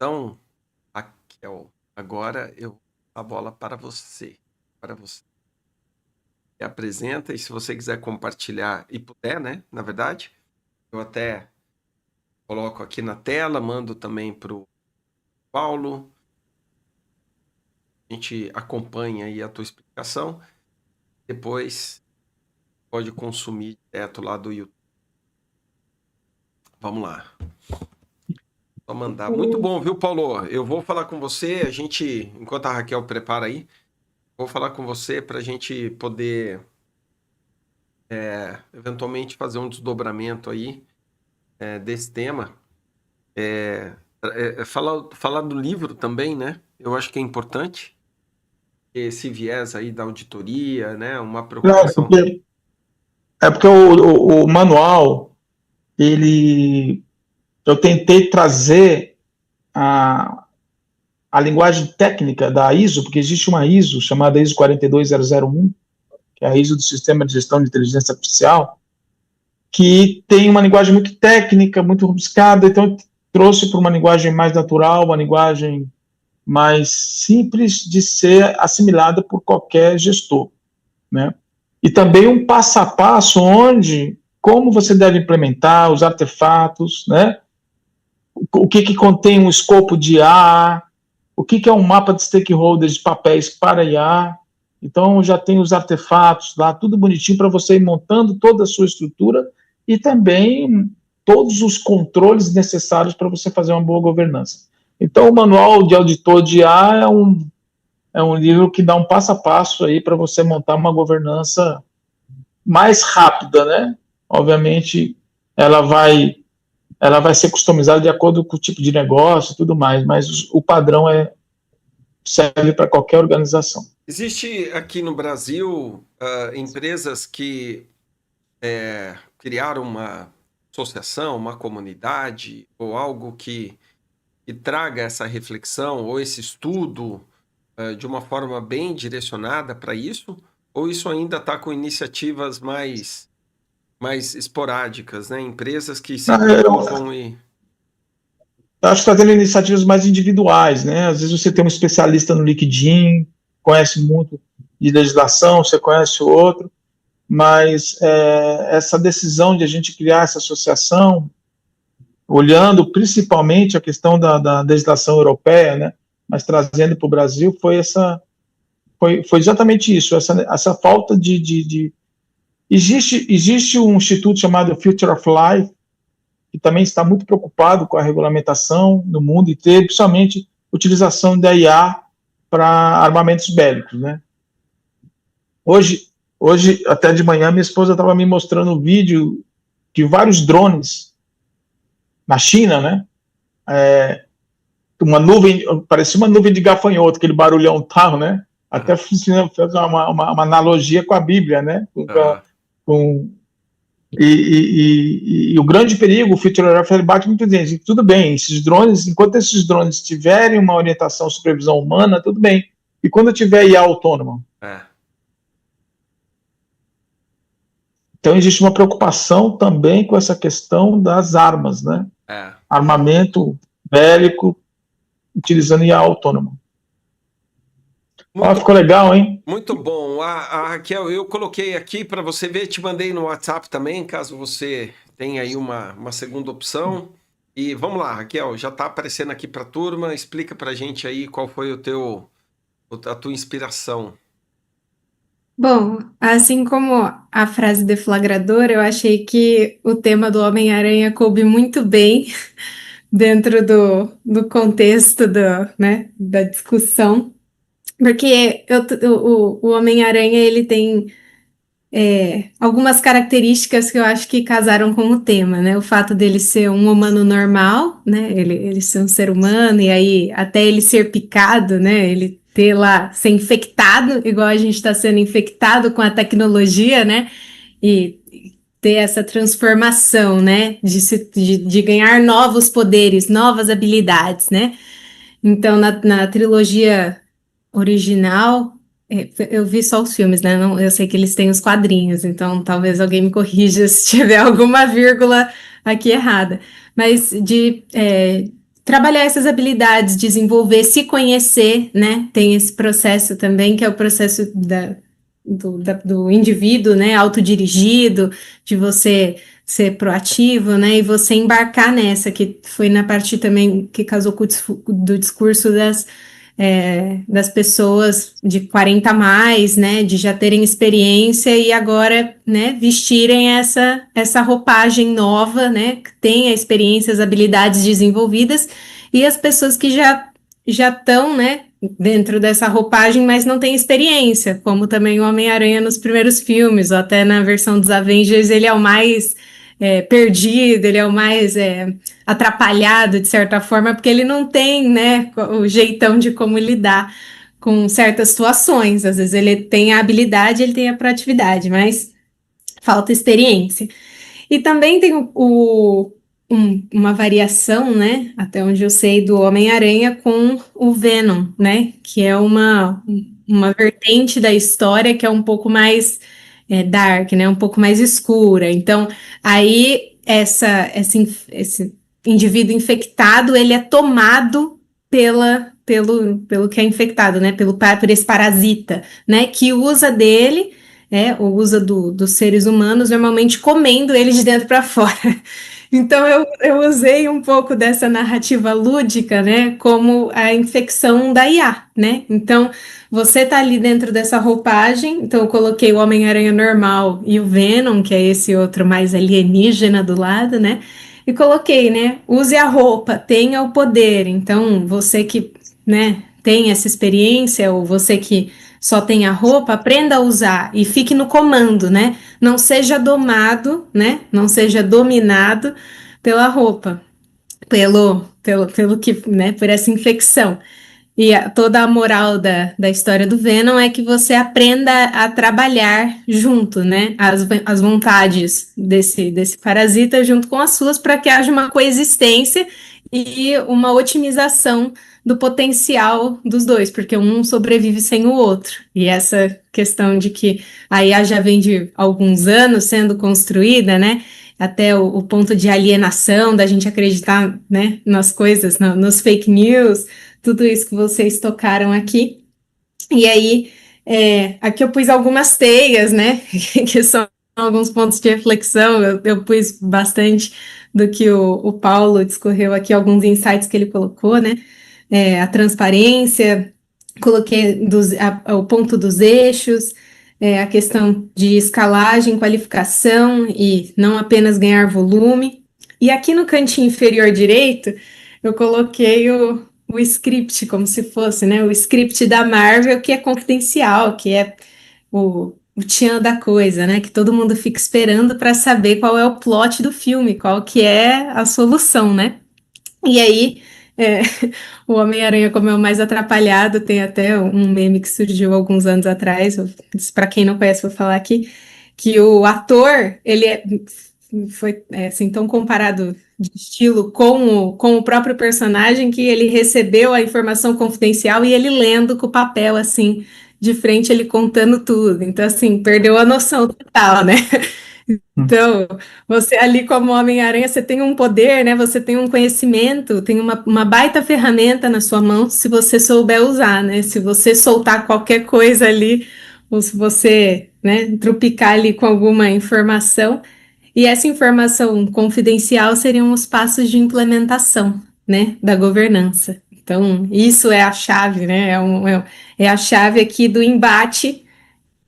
Então, Raquel, agora eu a bola para você. Para você. Se apresenta e se você quiser compartilhar e puder, né? Na verdade, eu até coloco aqui na tela, mando também para o Paulo. A gente acompanha aí a tua explicação. Depois pode consumir direto lá do YouTube. Vamos lá. Só mandar. Muito bom, viu, Paulo? Eu vou falar com você, enquanto a Raquel prepara aí, vou falar com você para a gente poder eventualmente fazer um desdobramento aí desse tema. Falar do livro também, né? Eu acho que é importante esse viés aí da auditoria, né? Uma Claro, preocupação. porque o manual, eu tentei trazer a linguagem técnica da ISO, porque existe uma ISO chamada ISO 42001, que é a ISO do Sistema de Gestão de Inteligência Artificial, que tem uma linguagem muito técnica, muito rebuscada, então eu trouxe para uma linguagem mais natural, uma linguagem mais simples de ser assimilada por qualquer gestor, né? E também um passo a passo como você deve implementar os artefatos, né? O que contém um escopo de IA, o que é um mapa de stakeholders de papéis para IA. Então, já tem os artefatos lá, tudo bonitinho para você ir montando toda a sua estrutura e também todos os controles necessários para você fazer uma boa governança. Então, o Manual de Auditor de IA é um livro que dá um passo a passo aí para você montar uma governança mais rápida, né? Obviamente, ela vai ser customizada de acordo com o tipo de negócio e tudo mais, mas o padrão serve para qualquer organização. Existe aqui no Brasil empresas que criaram uma associação, uma comunidade ou algo que traga essa reflexão ou esse estudo de uma forma bem direcionada para isso? Ou isso ainda está com iniciativas mais esporádicas, né? Empresas que se preocupam e... Eu acho que está tendo iniciativas mais individuais, né? Às vezes você tem um especialista no LinkedIn, conhece muito de legislação, você conhece o outro, mas essa decisão de a gente criar essa associação, olhando principalmente a questão da legislação europeia, né? Mas trazendo para o Brasil, foi exatamente isso, essa falta de... Existe um instituto chamado Future of Life, que também está muito preocupado com a regulamentação no mundo inteiro, principalmente utilização da IA para armamentos bélicos, né? Hoje, até de manhã, minha esposa estava me mostrando um vídeo de vários drones na China, né? Uma nuvem, parecia uma nuvem de gafanhoto, aquele barulhão tal, né? Até fez uma analogia com a Bíblia, né? E o grande perigo, o Future Aircraft, ele bate muito bem. Tudo bem, enquanto esses drones tiverem uma orientação, supervisão humana, tudo bem. E quando tiver IA autônoma? Então existe uma preocupação também com essa questão das armas, né? Armamento bélico utilizando IA autônoma. Ficou legal, hein? Muito bom. A Raquel, eu coloquei aqui para você ver, te mandei no WhatsApp também, caso você tenha aí uma segunda opção. E vamos lá, Raquel, já está aparecendo aqui para a turma, explica para a gente aí qual foi a tua inspiração. Bom, assim como a frase deflagradora, eu achei que o tema do Homem-Aranha coube muito bem dentro do contexto da discussão, porque o Homem-Aranha ele tem algumas características que eu acho que casaram com o tema, né? O fato dele ser um humano normal, né? Ele ser um ser humano, e aí até ele ser picado, né? Ele ter lá, ser infectado, igual a gente está sendo infectado com a tecnologia, né? E ter essa transformação, né? De ganhar novos poderes, novas habilidades, né? Então, na trilogia original, eu vi só os filmes, né? Não, eu sei que eles têm os quadrinhos, então talvez alguém me corrija se tiver alguma vírgula aqui errada. Mas trabalhar essas habilidades, desenvolver, se conhecer, né? Tem esse processo também, que é o processo do indivíduo, né? Autodirigido, de você ser proativo, né? E você embarcar nessa, que foi na parte também que casou com do discurso das pessoas de 40 a mais, né, de já terem experiência e agora, né, vestirem essa roupagem nova, né, que tem a experiência, as habilidades desenvolvidas, e as pessoas que já estão, né, dentro dessa roupagem, mas não têm experiência, como também o Homem-Aranha nos primeiros filmes, ou até na versão dos Avengers, ele é o mais perdido, ele é o mais atrapalhado, de certa forma, porque ele não tem, né, o jeitão de como lidar com certas situações. Às vezes ele tem a habilidade, ele tem a proatividade, mas falta experiência. E também tem uma variação, né, até onde eu sei, do Homem-Aranha com o Venom, né, que é uma vertente da história que é um pouco mais dark, né, um pouco mais escura. Então, aí esse indivíduo infectado, ele é tomado pelo que é infectado, né, por esse parasita, né, que usa dele, ou usa dos seres humanos, normalmente comendo ele de dentro para fora. Então, eu usei um pouco dessa narrativa lúdica, né, como a infecção da IA, né? Então, você tá ali dentro dessa roupagem, então eu coloquei o Homem-Aranha normal e o Venom, que é esse outro mais alienígena do lado, né? E coloquei, né, use a roupa, tenha o poder. Então, você que, né, tem essa experiência, ou você que só tem a roupa, aprenda a usar e fique no comando, né? Não seja domado, né? Não seja dominado pela roupa, pelo que, né? Por essa infecção. E toda a moral da história do Venom é que você aprenda a trabalhar junto, né? As vontades desse parasita junto com as suas para que haja uma coexistência e uma otimização do potencial dos dois, porque um sobrevive sem o outro. E essa questão de que a IA já vem de alguns anos sendo construída, né? Até o ponto de alienação, da gente acreditar, né, nas coisas, nos fake news, tudo isso que vocês tocaram aqui. E aí, aqui eu pus algumas teias, né, que são alguns pontos de reflexão, eu pus bastante do que o Paulo discorreu aqui, alguns insights que ele colocou, né, a transparência, coloquei o ponto dos eixos, a questão de escalagem, qualificação e não apenas ganhar volume. E aqui no cantinho inferior direito, eu coloquei o script, como se fosse, né, o script da Marvel, que é confidencial, que é o tchan da coisa, né, que todo mundo fica esperando para saber qual é o plot do filme, qual que é a solução, né. E aí, o Homem-Aranha, como é o mais atrapalhado, tem até um meme que surgiu alguns anos atrás, para quem não conhece, vou falar aqui, que o ator, ele foi assim, tão comparado de estilo com o próprio personagem, que ele recebeu a informação confidencial e ele lendo com o papel, assim, de frente, ele contando tudo. Então, assim, perdeu a noção total, né? Então, você ali como Homem-Aranha, você tem um poder, né? Você tem um conhecimento, tem uma baita ferramenta na sua mão, se você souber usar, né? Se você soltar qualquer coisa ali, ou se você, né, trupicar ali com alguma informação, e essa informação confidencial seriam os passos de implementação, né, da governança. Então, isso é a chave, né? É a chave aqui do embate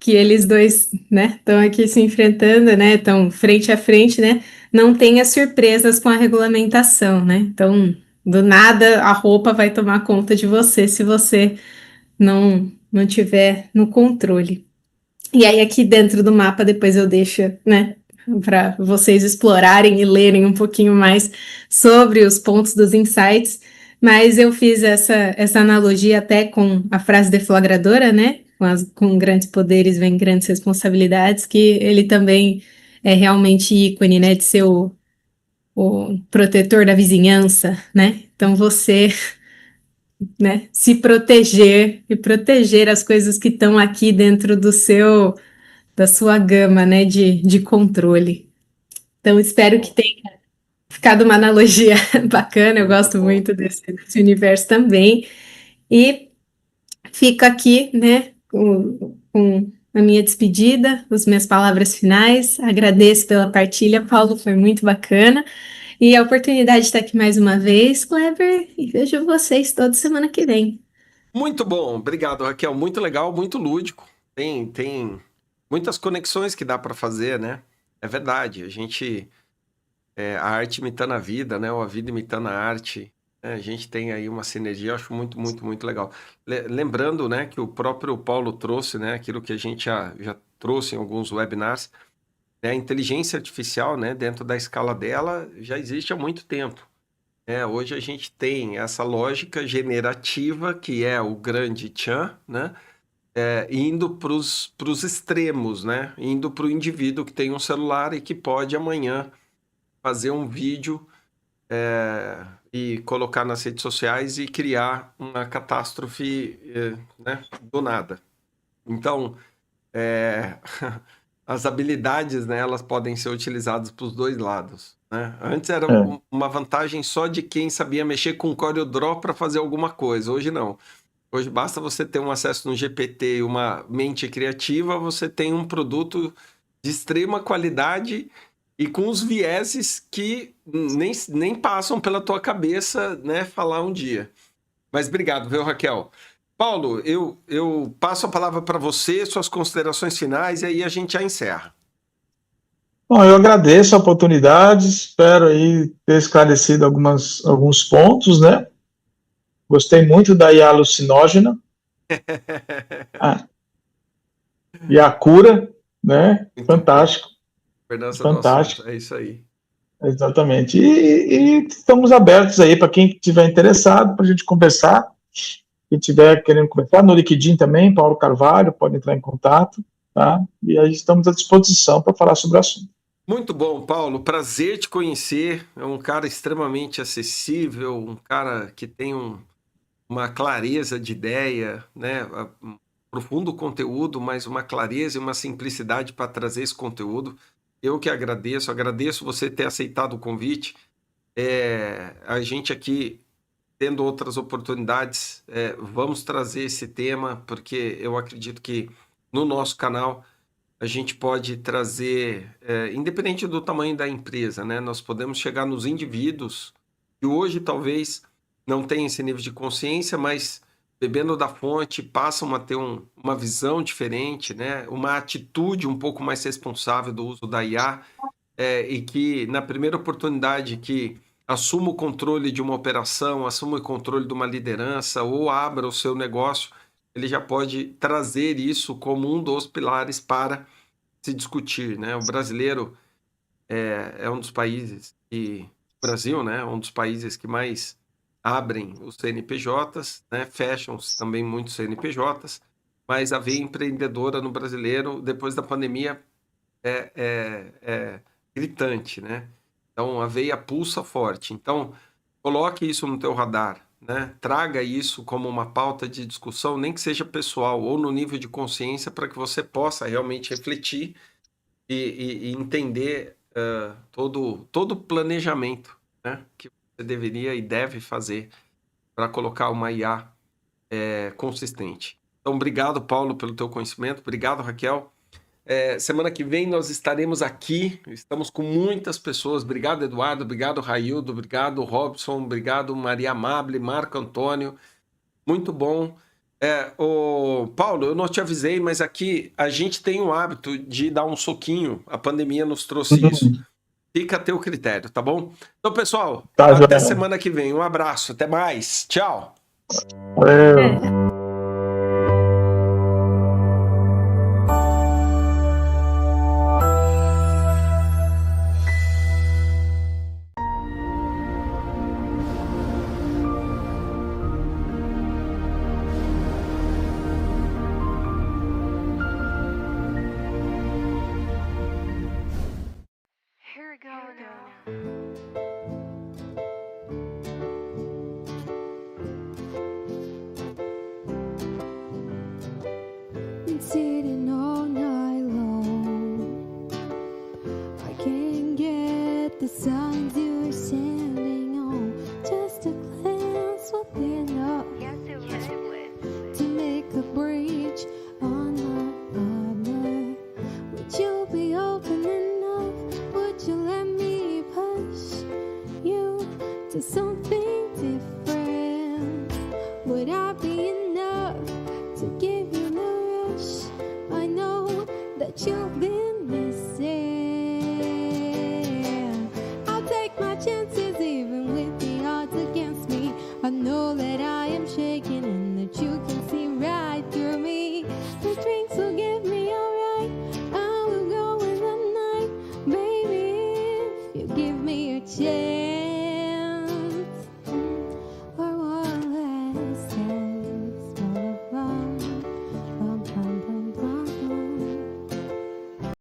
que eles dois, né, estão aqui se enfrentando, né, estão frente a frente, né, não tenha surpresas com a regulamentação, né, então, do nada, a roupa vai tomar conta de você se você não tiver no controle. E aí, aqui dentro do mapa, depois eu deixo, né, para vocês explorarem e lerem um pouquinho mais sobre os pontos dos insights, mas eu fiz essa analogia até com a frase deflagradora, né, com grandes poderes vem grandes responsabilidades, que ele também é realmente ícone, né, de ser o protetor da vizinhança, né, então você, né, se proteger e proteger as coisas que estão aqui dentro da sua gama, né, de controle. Então, espero que tenha ficado uma analogia bacana, eu gosto muito desse universo também. E fico aqui, né, com a minha despedida, as minhas palavras finais. Agradeço pela partilha, Paulo, foi muito bacana. E a oportunidade de estar aqui mais uma vez, Kleber, e vejo vocês toda semana que vem. Muito bom, obrigado, Raquel. Muito legal, muito lúdico. Tem muitas conexões que dá para fazer, né? É verdade, a arte imitando a vida, né? Ou a vida imitando a arte. Né? A gente tem aí uma sinergia, eu acho muito, muito, muito legal. Lembrando, né, que o próprio Paulo trouxe, né, aquilo que a gente já trouxe em alguns webinars, né, a inteligência artificial, né, dentro da escala dela, já existe há muito tempo. Hoje a gente tem essa lógica generativa, que é o grande Chan, né? Indo para os extremos, né? Indo para o indivíduo que tem um celular e que pode amanhã fazer um vídeo e colocar nas redes sociais e criar uma catástrofe, né? Do nada. Então, as habilidades, né, elas podem ser utilizadas para os dois lados, né? Antes era uma vantagem só de quem sabia mexer com CorelDRAW para fazer alguma coisa. Hoje não. Hoje basta você ter um acesso no GPT e uma mente criativa, você tem um produto de extrema qualidade e com os vieses que nem passam pela tua cabeça, né, falar um dia. Mas obrigado, viu, Raquel? Paulo, eu passo a palavra para você, suas considerações finais, e aí a gente já encerra. Bom, eu agradeço a oportunidade, espero aí ter esclarecido alguns pontos, né? Gostei muito da IA alucinógena e a cura, né? Muito Fantástico, fantástico. É isso aí. Exatamente. E estamos abertos aí para quem estiver interessado, para a gente conversar. Quem estiver querendo conversar, no LinkedIn também, Paulo Carvalho, pode entrar em contato, tá? E aí estamos à disposição para falar sobre o assunto. Muito bom, Paulo. Prazer te conhecer. É um cara extremamente acessível, um cara que tem uma clareza de ideia, né? Um profundo conteúdo, mas uma clareza e uma simplicidade para trazer esse conteúdo. Eu que agradeço você ter aceitado o convite. A gente aqui, tendo outras oportunidades, vamos trazer esse tema, porque eu acredito que no nosso canal a gente pode trazer, independente do tamanho da empresa, né? Nós podemos chegar nos indivíduos que hoje talvez não tenham esse nível de consciência, mas bebendo da fonte passam a ter uma visão diferente, né? Uma atitude um pouco mais responsável do uso da IA, e que na primeira oportunidade que assuma o controle de uma operação, assuma o controle de uma liderança ou abra o seu negócio, ele já pode trazer isso como um dos pilares para se discutir, né? O brasileiro é um dos países o Brasil, né? É um dos países que mais abrem os CNPJs, né? Fecham-se também muitos CNPJs, mas a veia empreendedora no brasileiro, depois da pandemia, é gritante, né? Então, a veia pulsa forte. Então, coloque isso no teu radar, né? Traga isso como uma pauta de discussão, nem que seja pessoal ou no nível de consciência, para que você possa realmente refletir e entender todo o planejamento, né, que você deveria e deve fazer para colocar uma IA consistente. Então, obrigado, Paulo, pelo teu conhecimento. Obrigado, Raquel. Semana que vem nós estaremos aqui, estamos com muitas pessoas. Obrigado, Eduardo, obrigado, Raildo, obrigado, Robson, obrigado, Maria Amable, Marco Antônio. Muito bom. Paulo, eu não te avisei, mas aqui a gente tem o hábito de dar um soquinho. A pandemia nos trouxe isso. Fica a teu critério, tá bom? Então, pessoal, até semana que vem. Um abraço, até mais. Tchau. Valeu. to something different? Would I be